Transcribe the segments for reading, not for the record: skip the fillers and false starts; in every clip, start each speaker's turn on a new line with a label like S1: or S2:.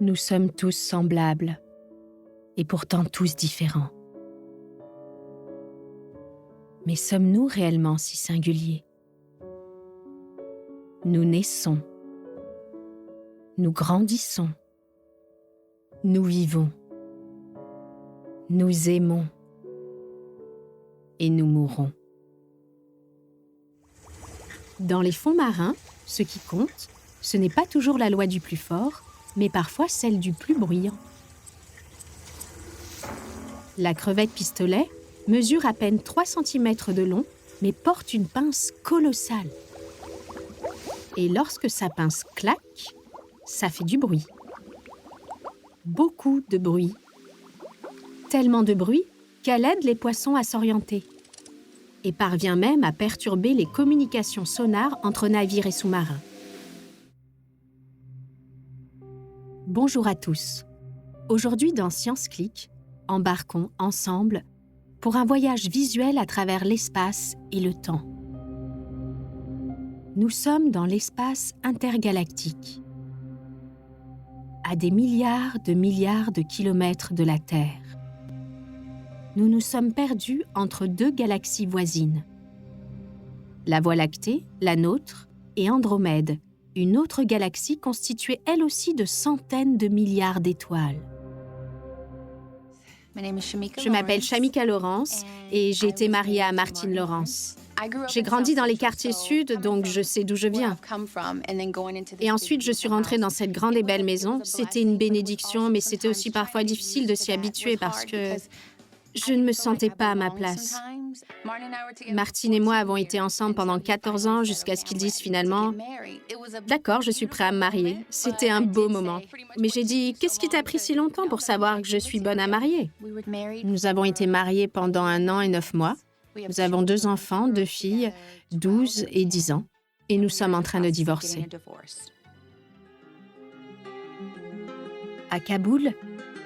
S1: Nous sommes tous semblables, et pourtant tous différents. Mais sommes-nous réellement si singuliers? Nous naissons, nous grandissons, nous vivons, nous aimons et nous mourons. Dans les fonds marins, ce qui compte, ce n'est pas toujours la loi du plus fort, mais parfois celle du plus bruyant. La crevette pistolet mesure à peine 3 cm de long, mais porte une pince colossale. Et lorsque sa pince claque, ça fait du bruit. Beaucoup de bruit. Tellement de bruit qu'elle aide les poissons à s'orienter. Et parvient même à perturber les communications sonores entre navires et sous-marins. Bonjour à tous. Aujourd'hui dans Science Click, embarquons ensemble pour un voyage visuel à travers l'espace et le temps. Nous sommes dans l'espace intergalactique, à des milliards de kilomètres de la Terre. Nous nous sommes perdus entre 2 galaxies voisines. La Voie lactée, la nôtre, et Andromède, une autre galaxie constituée elle aussi de centaines de milliards d'étoiles. Je m'appelle Shamika Lawrence et j'ai été mariée à Martin Lawrence. J'ai grandi dans les quartiers sud, donc je sais d'où je viens. Et ensuite, je suis rentrée dans cette grande et belle maison. C'était une bénédiction, mais c'était aussi parfois difficile de s'y habituer parce que je ne me sentais pas à ma place. Martin et moi avons été ensemble pendant 14 ans jusqu'à ce qu'ils disent finalement « D'accord, je suis prêt à me marier ». C'était un beau moment. Mais j'ai dit « Qu'est-ce qui t'a pris si longtemps pour savoir que je suis bonne à marier ?» Nous avons été mariés pendant 1 an et 9 mois. Nous avons 2 enfants, 2 filles, 12 et 10 ans. Et nous sommes en train de divorcer. À Kaboul,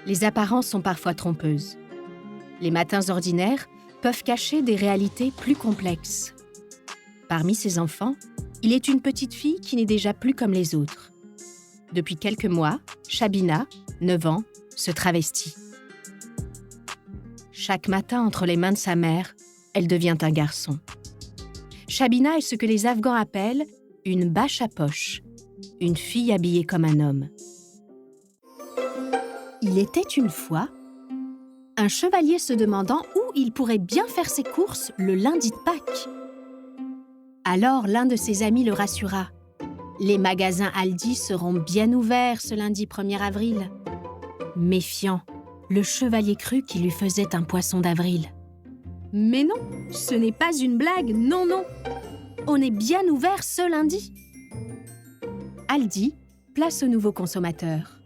S1: les apparences sont parfois trompeuses. Les matins ordinaires peuvent cacher des réalités plus complexes. Parmi ces enfants, il est une petite fille qui n'est déjà plus comme les autres. Depuis quelques mois, Shabina, 9 ans, se travestit. Chaque matin, entre les mains de sa mère, elle devient un garçon. Shabina est ce que les Afghans appellent une bâche à poche, une fille habillée comme un homme. Il était une fois un chevalier se demandant où il pourrait bien faire ses courses le lundi de Pâques. Alors l'un de ses amis le rassura. Les magasins Aldi seront bien ouverts ce lundi 1er avril. Méfiant, le chevalier crut qu'il lui faisait un poisson d'avril. Mais non, ce n'est pas une blague, non, non. On est bien ouvert ce lundi. Aldi, place aux nouveaux consommateurs.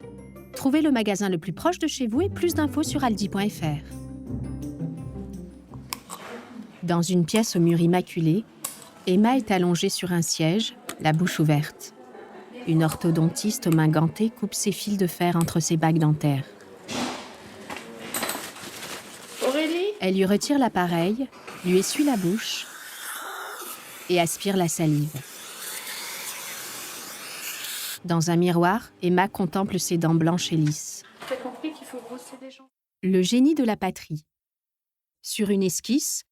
S1: Trouvez le magasin le plus proche de chez vous et plus d'infos sur aldi.fr. Dans une pièce au mur immaculé, Emma est allongée sur un siège, la bouche ouverte. Une orthodontiste aux mains gantées coupe ses fils de fer entre ses bagues dentaires.
S2: Aurélie ?
S1: Elle lui retire l'appareil, lui essuie la bouche et aspire la salive. Dans un miroir, Emma contemple ses dents blanches et lisses.
S2: T'as compris qu'il faut brosser des gens.
S1: Le génie de la patrie. Sur une esquisse,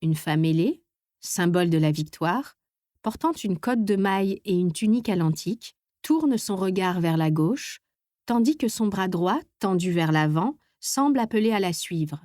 S1: une femme ailée, symbole de la victoire, portant une cotte de maille et une tunique à l'antique, tourne son regard vers la gauche, tandis que son bras droit, tendu vers l'avant, semble appeler à la suivre.